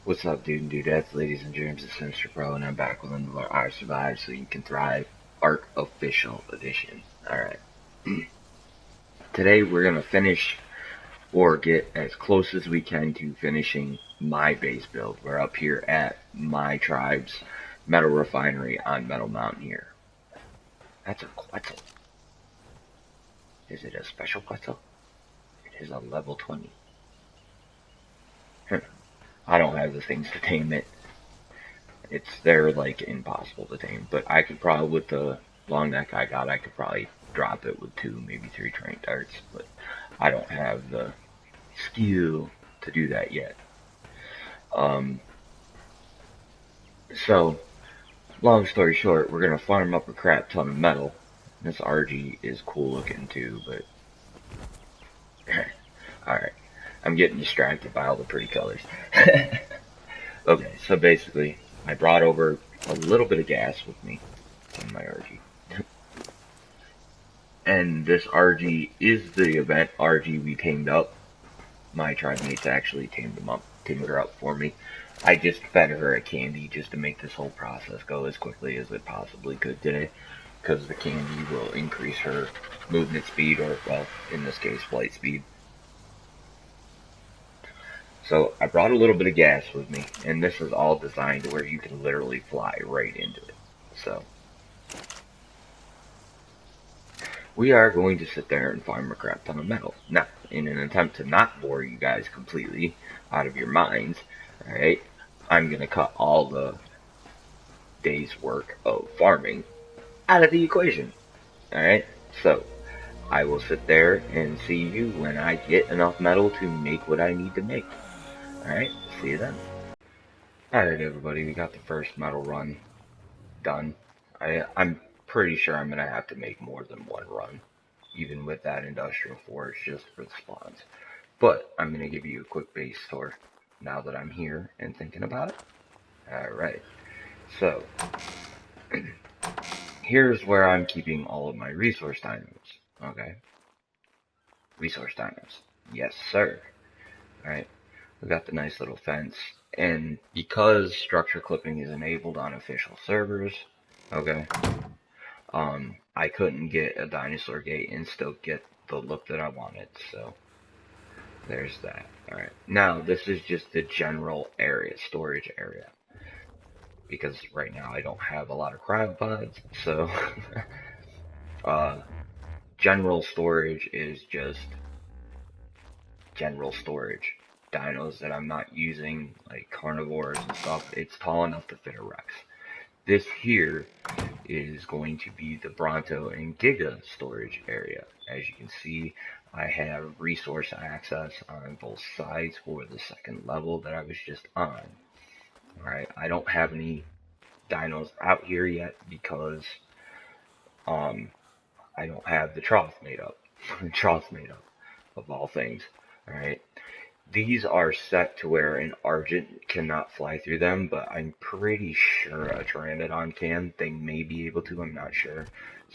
What's up, dude and dudettes, ladies and germs? It's Mr. Pro, and I'm back with another I Survive So You Can Thrive Arc Official Edition. Alright. Today we're going to finish, or get as close as we can to finishing my base build. We're up here at my tribe's metal refinery on Metal Mountain here. That's a Quetzal. Is it a special Quetzal? It is a level 20. I don't have the things to tame it. They're like impossible to tame, but I could probably, with the long neck I got, I could probably drop it with 2, maybe 3 train darts, but I don't have the skill to do that yet. So, long story short, we're gonna farm up a crap ton of metal. This RG is cool looking too, but alright. I'm getting distracted by all the pretty colors. Okay, so basically, I brought over a little bit of gas with me in my RG. And this RG is the event RG we tamed up. My tribe mates actually tamed her up for me. I just fed her a candy just to make this whole process go as quickly as it possibly could today, because the candy will increase her movement speed, or, well, in this case, flight speed. So I brought a little bit of gas with me, and this is all designed to where you can literally fly right into it. So we are going to sit there and farm a crap ton of metal. Now, in an attempt to not bore you guys completely out of your minds, alright, I'm going to cut all the day's work of farming out of the equation. Alright, so I will sit there and see you when I get enough metal to make what I need to make. Alright, see you then. Alright everybody, we got the first metal run done. I'm pretty sure I'm going to have to make more than one run, even with that industrial forge, just for the spawns. But I'm going to give you a quick base tour now that I'm here and thinking about it. Alright, so here's where I'm keeping all of my resource dynamos. Okay, resource dynamos. Yes, sir. Alright, we got the nice little fence. And because structure clipping is enabled on official servers, okay, I couldn't get a dinosaur gate and still get the look that I wanted, so there's that. Alright, now this is just the general area, storage area, because right now I don't have a lot of cryopods, so general storage is just general storage. Dinos that I'm not using, like carnivores and stuff, it's tall enough to fit a Rex. This here is going to be the Bronto and Giga storage area. As you can see, I have resource access on both sides for the second level that I was just on. Alright, I don't have any dinos out here yet because I don't have the trough made up. The trough made up, of all things. Alright, these are set to where an Argent cannot fly through them, but I'm pretty sure a Pteranodon can. They may be able to, I'm not sure.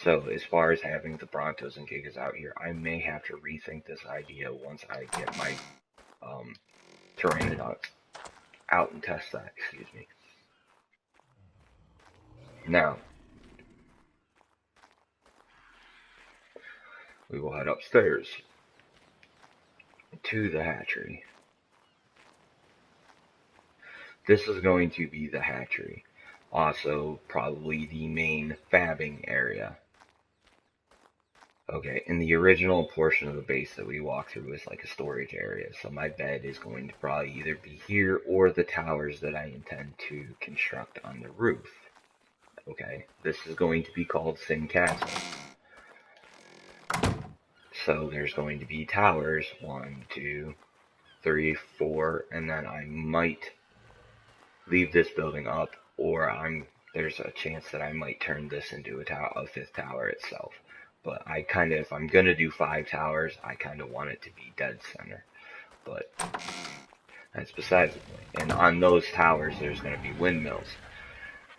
So as far as having the Brontos and Gigas out here, I may have to rethink this idea once I get my Pteranodons out and test that, excuse me. Now, we will head upstairs to the hatchery. This is going to be the hatchery. Also, probably the main fabbing area. Okay, in the original portion of the base that we walked through was like a storage area, so my bed is going to probably either be here or the towers that I intend to construct on the roof. Okay, this is going to be called S1N Castle. So there's going to be towers, 1, 2, 3, 4, and then I might leave this building up, or there's a chance that I might turn this into a fifth tower itself. But if I'm gonna do 5 towers, I kind of want it to be dead center. But that's besides the point. And on those towers, there's gonna be windmills,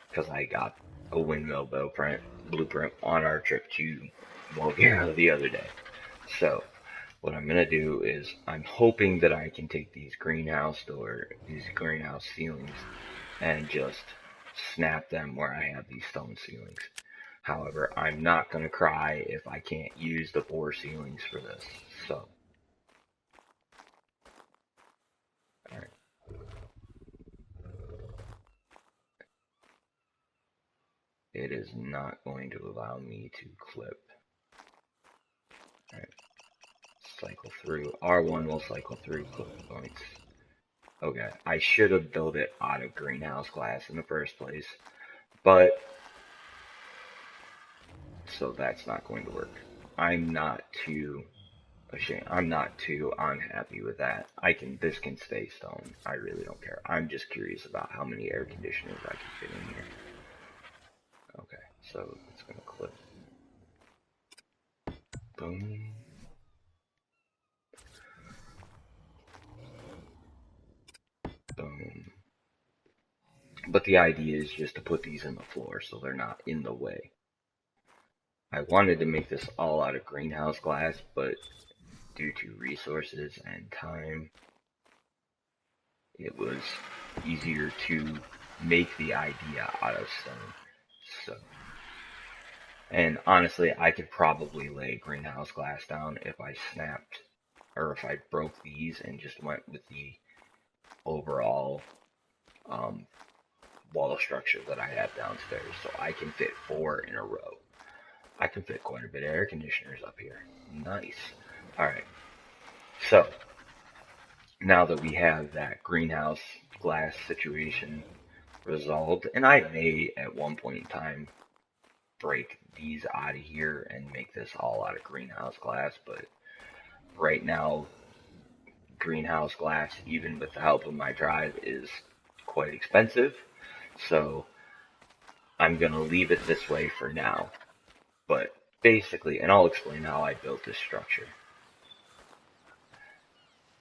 because I got a windmill blueprint on our trip to Bulgaria the other day. So what I'm going to do is I'm hoping that I can take these greenhouse ceilings and just snap them where I have these stone ceilings. However, I'm not going to cry if I can't use the boar ceilings for this. So, alright. It is not going to allow me to clip. Alright. Cycle through. R1 will cycle through clip points. Okay, I should have built it out of greenhouse glass in the first place, but so that's not going to work. I'm not too ashamed. I'm not too unhappy with that. This can stay stone. I really don't care. I'm just curious about how many air conditioners I can fit in here. Okay, so it's gonna clip. Boom. Boom. But the idea is just to put these in the floor so they're not in the way. I wanted to make this all out of greenhouse glass, but due to resources and time, it was easier to make the idea out of stone. So, and honestly, I could probably lay greenhouse glass down if I snapped, or if I broke these and just went with the overall wall structure that I have downstairs. So I can fit 4 in a row. I can fit quite a bit of air conditioners up here. Nice. Alright. So, now that we have that greenhouse glass situation resolved, and I may at one point in time break these out of here and make this all out of greenhouse glass, but right now greenhouse glass, even with the help of my drive, is quite expensive, so I'm gonna leave it this way for now. But basically, and I'll explain how I built this structure.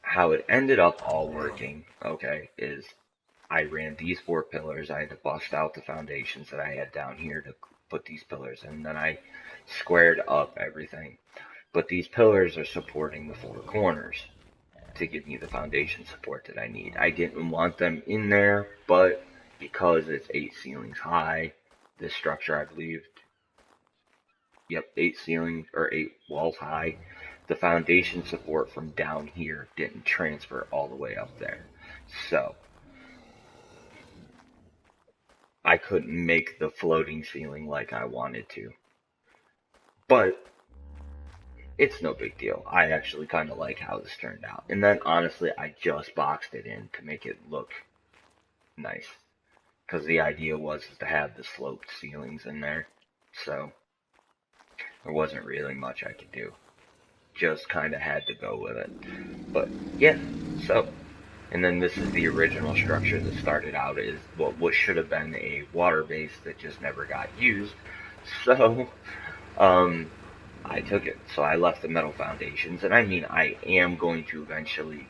How it ended up all working, okay, is I ran these 4 pillars. I had to bust out the foundations that I had down here to put these pillars in. Then I squared up everything. But these pillars are supporting the 4 corners to give me the foundation support that I need. I didn't want them in there, but because it's 8 ceilings high, this structure, I believe, 8 ceilings or 8 walls high, the foundation support from down here didn't transfer all the way up there. So I couldn't make the floating ceiling like I wanted to. But it's no big deal. I actually kind of like how this turned out. And then honestly, I just boxed it in to make it look nice. Because the idea was to have the sloped ceilings in there. So there wasn't really much I could do. Just kind of had to go with it. But yeah, so. And then this is the original structure that started out as what should have been a water base that just never got used. So, I took it. So I left the metal foundations, and I mean, I am going to eventually,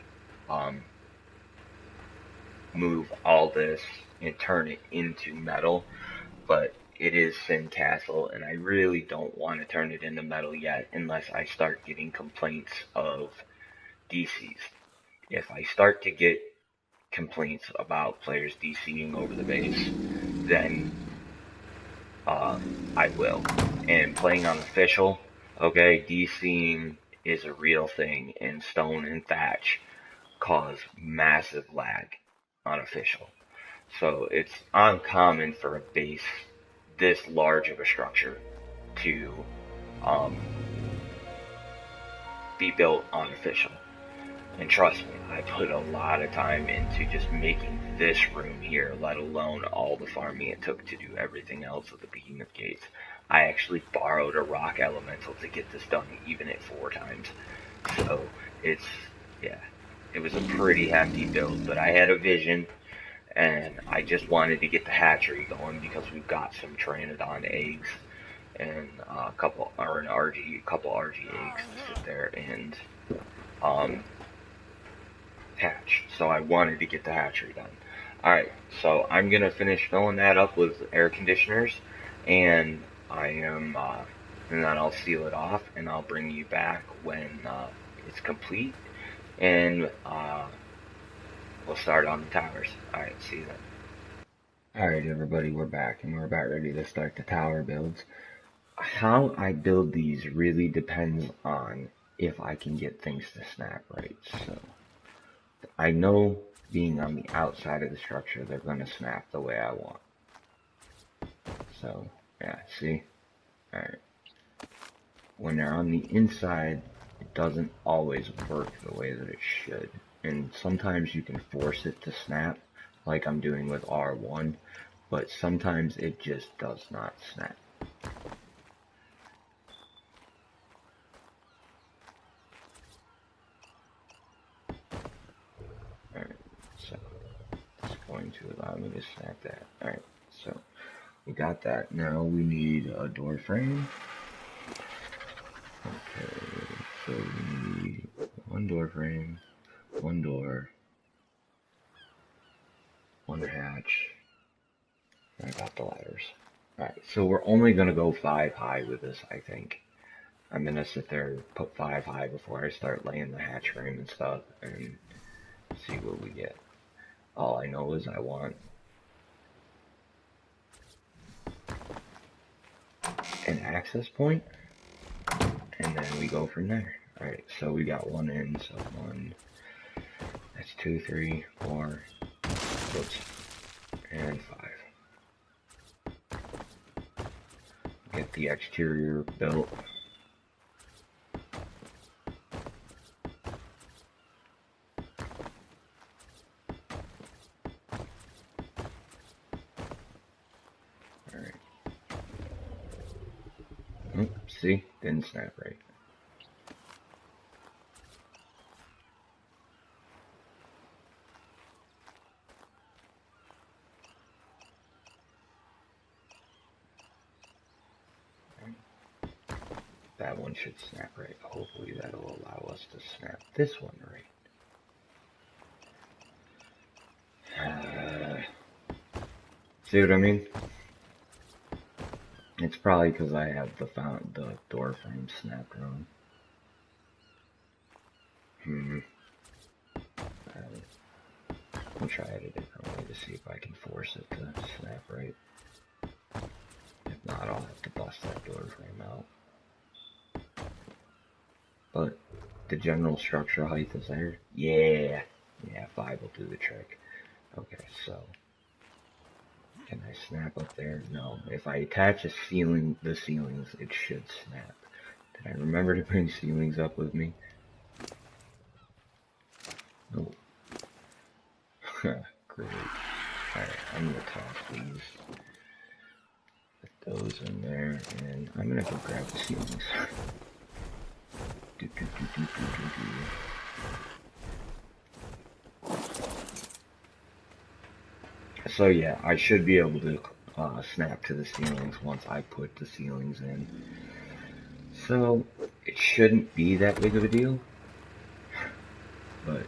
move all this and turn it into metal, but it is S1N Castle, and I really don't want to turn it into metal yet unless I start getting complaints of DCs. If I start to get complaints about players DCing over the base, then I will. And playing on official, okay, DCing is a real thing, and stone and thatch cause massive lag on official. So it's uncommon for a base this large of a structure to be built on official. And trust me, I put a lot of time into just making this room here, let alone all the farming it took to do everything else with the behemoth gates. I actually borrowed a rock elemental to get this done, even at 4 times. So, it was a pretty hefty build, but I had a vision, and I just wanted to get the hatchery going because we've got some Pteranodon eggs and a couple RG eggs to sit there and hatch. So I wanted to get the hatchery done. Alright, so I'm gonna finish filling that up with air conditioners, and and then I'll seal it off, and I'll bring you back when it's complete, and we'll start on the towers. Alright, see you then. Alright everybody, we're back, and we're about ready to start the tower builds. How I build these really depends on if I can get things to snap right. So, I know being on the outside of the structure, they're going to snap the way I want. So, yeah, see? Alright. When they're on the inside, it doesn't always work the way that it should. And sometimes you can force it to snap, like I'm doing with R1, but sometimes it just does not snap. Alright, so it's going to allow me to snap that. Alright, so we got that. Now we need a door frame. Okay, so we need one door frame, one door, one hatch. I got the ladders. Alright, so we're only going to go 5 high with this, I think. I'm going to sit there and put 5 high before I start laying the hatch frame and stuff and see what we get. All I know is I want an access point, and then we go from there. Alright, so we got one in, so 1, that's 2, 3, 4, whoops, and 5. Get the exterior built. Alright. Oh, see? Didn't snap right. That one should snap right. Hopefully that'll allow us to snap this one right. See what I mean? It's probably because I have the door frame snapped wrong. I'll try it a different way to see if I can force it to snap right. If not, I'll have to bust that door frame out. But the general structure height is there. Yeah, 5 will do the trick. Okay, so can I snap up there? No. If I attach the ceilings, it should snap. Did I remember to bring ceilings up with me? No. Great. Alright, I'm gonna toss these. Put those in there, and I'm gonna go grab the ceilings. So yeah, I should be able to snap to the ceilings once I put the ceilings in. So it shouldn't be that big of a deal, but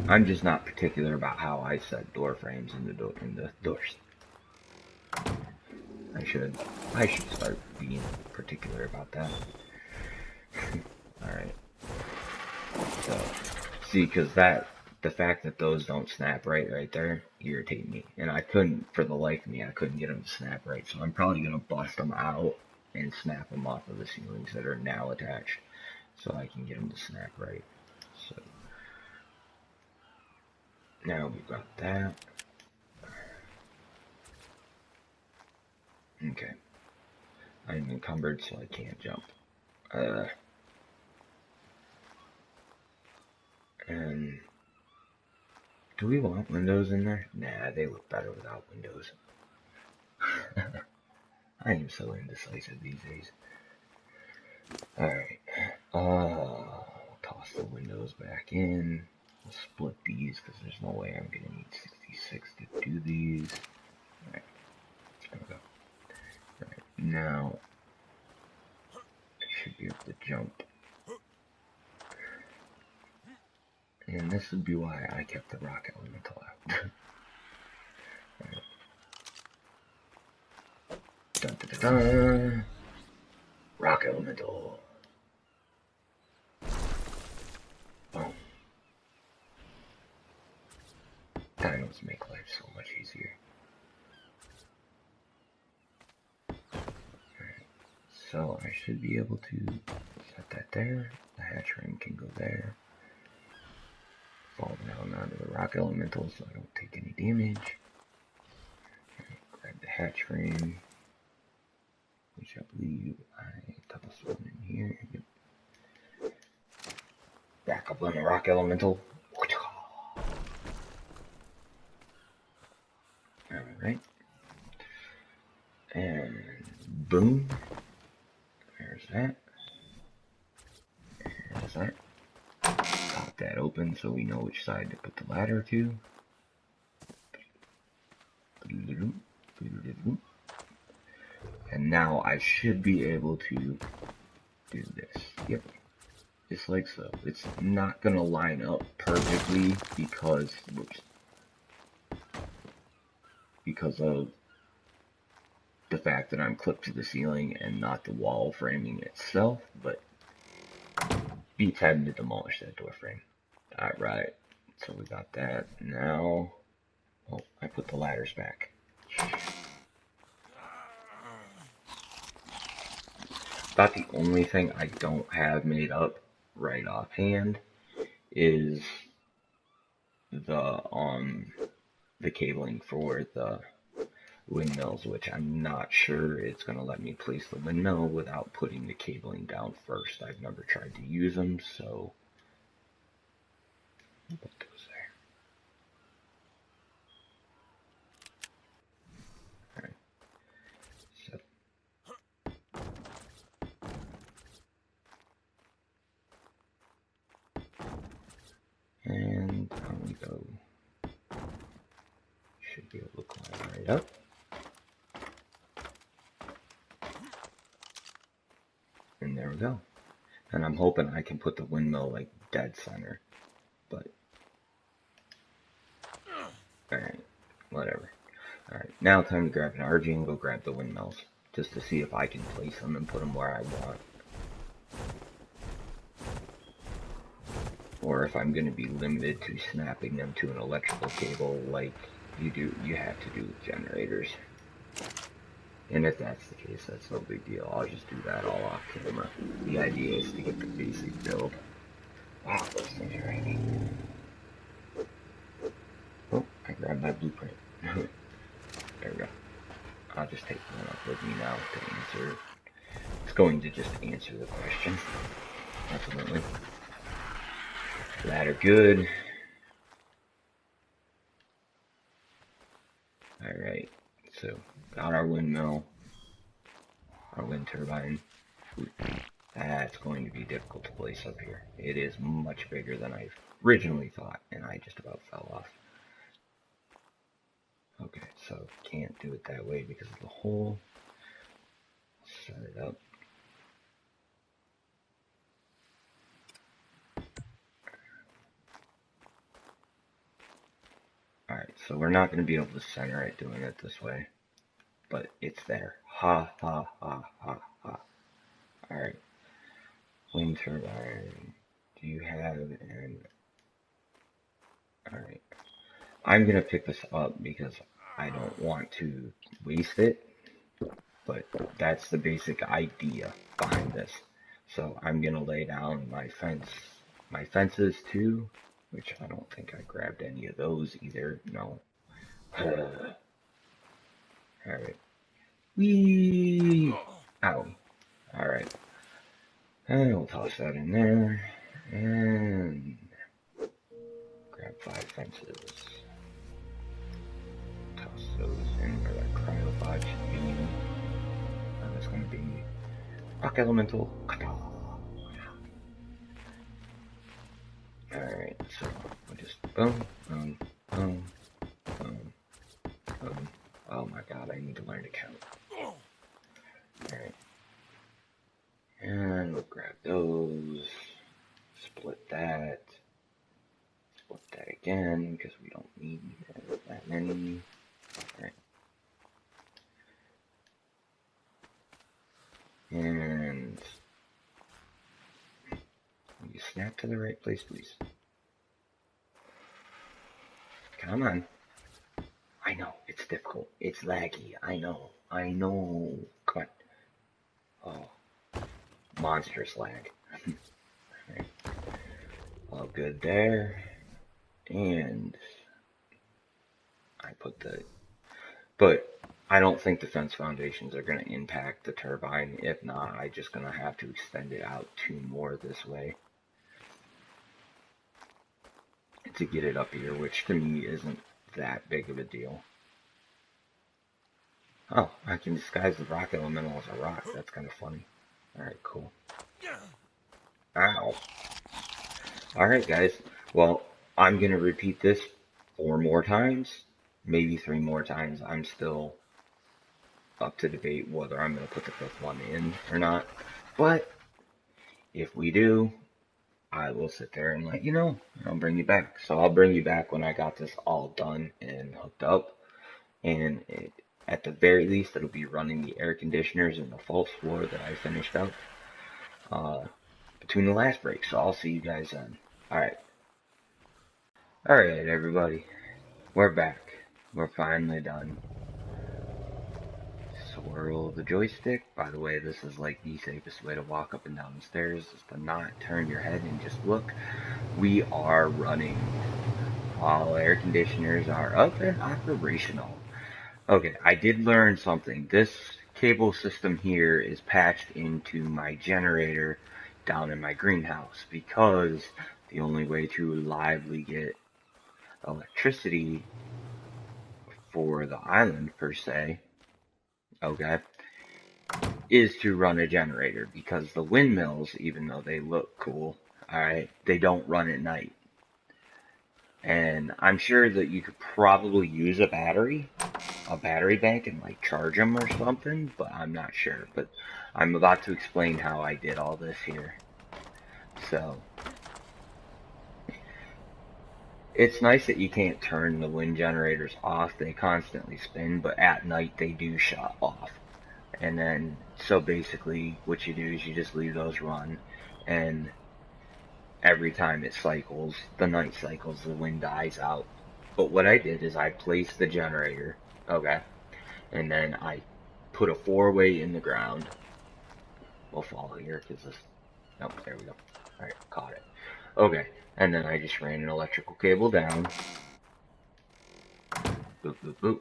I'm just not particular about how I set door frames in the doors. I should start being particular about that. Alright. So, see, because the fact that those don't snap right there, irritate me. And I couldn't, for the life of me, I couldn't get them to snap right. So I'm probably going to bust them out and snap them off of the ceilings that are now attached, so I can get them to snap right. So, now we've got that. Okay. I'm encumbered, so I can't jump. And do we want windows in there? Nah, they look better without windows. I am so indecisive these days. Alright. Toss the windows back in. We'll split these because there's no way I'm going to need 66 to do these. Alright. There we go. Alright. Now, I should be able to jump. And this would be why I kept the rock elemental out. Alright. Dun, dun, dun, dun. Rock elemental. Dinos make life so much easier. Alright, so I should be able to set that there. The hatch ring can go there. Fall down onto the rock elemental so I don't take any damage. Right, grab the hatch frame, which I believe I double sword in here. Yep. Back up on the rock elemental. Alright. And boom. There's that. There's that. Pop that open so we know which side to put the ladder to. And now I should be able to do this. Yep. Just like so. It's not gonna line up perfectly because, whoops, because of the fact that I'm clipped to the ceiling and not the wall framing itself, but beats having to demolish that door frame. Alright, so we got that. Now, oh, I put the ladders back. About the only thing I don't have made up right offhand is the cabling for the windmills, which I'm not sure it's going to let me place the windmill without putting the cabling down first. I've never tried to use them, so what goes there? Alright. So, and on we go. Should be able to climb right up. And there we go. And I'm hoping I can put the windmill like dead center. But alright, whatever. Alright, now time to grab an RG and go grab the windmills. Just to see if I can place them and put them where I want. Or if I'm going to be limited to snapping them to an electrical cable like you have to do with generators. And if that's the case, that's no big deal. I'll just do that all off camera. The idea is to get the basic build. Wow, those things are heavy. Oh, I grabbed my blueprint. There we go. I'll just take one up with me now to answer. It's going to just answer the question. Definitely. Ladder good. Alright, so got our windmill, our wind turbine. That's going to be difficult to place up here. It is much bigger than I originally thought, and I just about fell off. Okay, so can't do it that way because of the hole. Set it up. Alright, so we're not going to be able to center it doing it this way, but it's there. Ha, ha, ha, ha, ha. Alright. Wind turbine. Do you have an... Alright. I'm going to pick this up because I don't want to waste it, but that's the basic idea behind this. So I'm going to lay down my fences too, which I don't think I grabbed any of those either. No. Alright. Whee! Ow. Alright. And we'll toss that in there. And grab 5 fences. Toss those in where that cryopod should be. And it's going to be rock elemental. Alright, so we'll just boom, boom, boom, boom, boom. Oh my god, I need to learn to count. Alright. And we'll grab those. Split that. Split that again, because we don't need that many. Alright. And you snap to the right place, please. Come on. I know, it's difficult. It's laggy. I know. Come on. Oh, monstrous lag. Right. All good there. And I put the... But I don't think the fence foundations are going to impact the turbine. If not, I'm just going to have to extend it out 2 more this way to get it up here, which to me isn't that big of a deal. Oh, I can disguise the rock elemental as a rock. That's kind of funny. Alright, cool. Ow. Alright, guys. Well, I'm going to repeat this 4 more times. Maybe 3 more times. I'm still up to debate whether I'm going to put the 5th one in or not. But if we do, I will sit there and let you know. I'll bring you back. So I'll bring you back when I got this all done and hooked up. And at the very least, it'll be running the air conditioners and the false floor that I finished up between the last break. So I'll see you guys then. Alright. Alright, everybody. We're back. We're finally done. Swirl the joystick. By the way, this is like the safest way to walk up and down the stairs, is to not turn your head and just look. We are running. All air conditioners are up and operational. Okay, I did learn something. This cable system here is patched into my generator down in my greenhouse because the only way to reliably get electricity for the island, per se, okay, is to run a generator, because the windmills, even though they look cool, alright, they don't run at night. And I'm sure that you could probably use a battery bank, and like charge them or something, but I'm not sure. But I'm about to explain how I did all this here. So it's nice that you can't turn the wind generators off. They constantly spin, but at night they do shut off. And then, so basically what you do is you just leave those run, and every time it cycles, the night cycles, the wind dies out. But what I did is I placed the generator, okay, and then I put a 4-way in the ground. We'll follow here, because this, nope, there we go. Alright, caught it. Okay, and then I just ran an electrical cable down. Boop, boop, boop.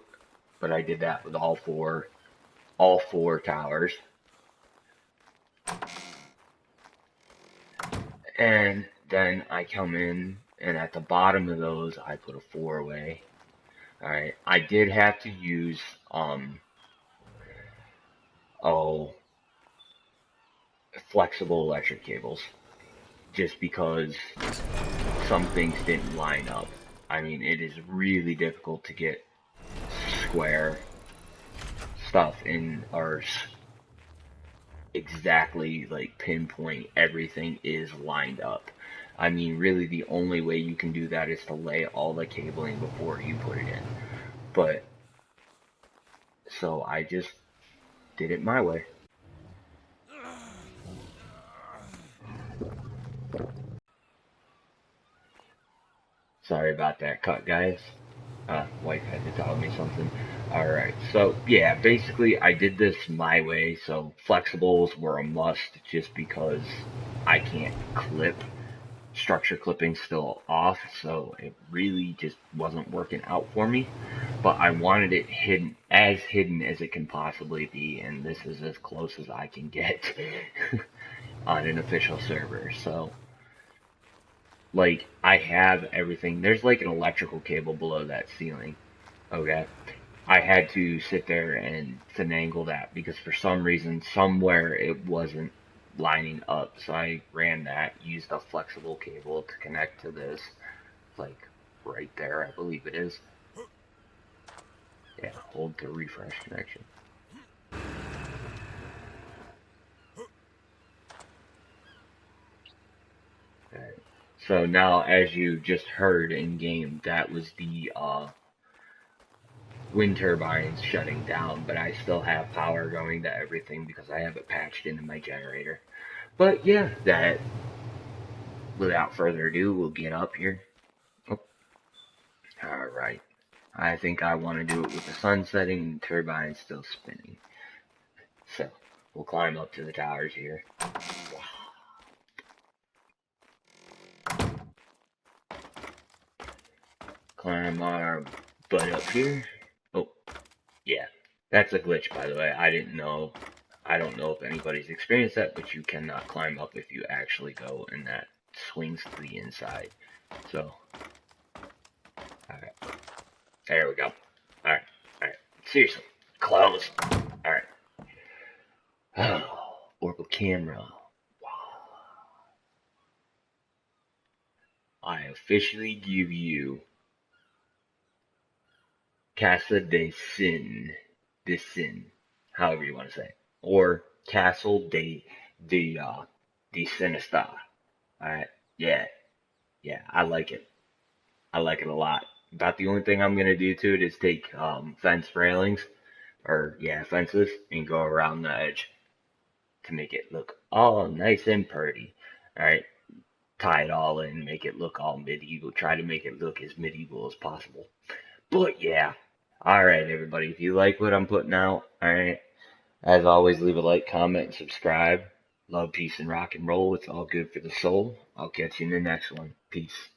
But I did that with all four towers. And then I come in, and at the bottom of those, I put a 4-way. Alright, I did have to use, flexible electric cables, just because some things didn't line up. I mean, it is really difficult to get square stuff in, or exactly like pinpoint everything is lined up. I mean, really the only way you can do that is to lay all the cabling before you put it in. But so I just did it my way. Sorry about that cut, guys. Wife had to tell me something. Alright, so yeah, basically I did this my way. So flexibles were a must, just because I can't clip. Structure clipping still off, so it really just wasn't working out for me. But I wanted it hidden as it can possibly be, and this is as close as I can get on an official server. So, like, I have everything. There's like an electrical cable below that ceiling. Okay, I had to sit there and finagle that, because for some reason, somewhere it wasn't lining up. So I ran that, used a flexible cable to connect to this, like right there, I believe it is. Yeah, hold to refresh connection. Okay. So now, as you just heard in game, that was the wind turbines shutting down, but I still have power going to everything because I have it patched into my generator. But yeah, that, without further ado, we'll get up here. Oh. Alright. I think I want to do it with the sun setting and the turbine still spinning. So, we'll climb up to the towers here. Climb our butt up here. Oh, yeah. That's a glitch, by the way. I didn't know. I don't know if anybody's experienced that, but you cannot climb up if you actually go, and that swings to the inside. So, alright. There we go. Alright, alright. Seriously. Close. Alright. Oh, orbital camera. I officially give you Casa de Sin, however you want to say it, or Castle de Sinistar. All right, yeah, yeah, I like it. I like it a lot. About the only thing I'm gonna do to it is take fence railings, or yeah, fences, and go around the edge to make it look all nice and pretty. All right, tie it all in, make it look all medieval. Try to make it look as medieval as possible. But yeah. Alright, everybody. If you like what I'm putting out, alright, as always, leave a like, comment, and subscribe. Love, peace, and rock and roll. It's all good for the soul. I'll catch you in the next one. Peace.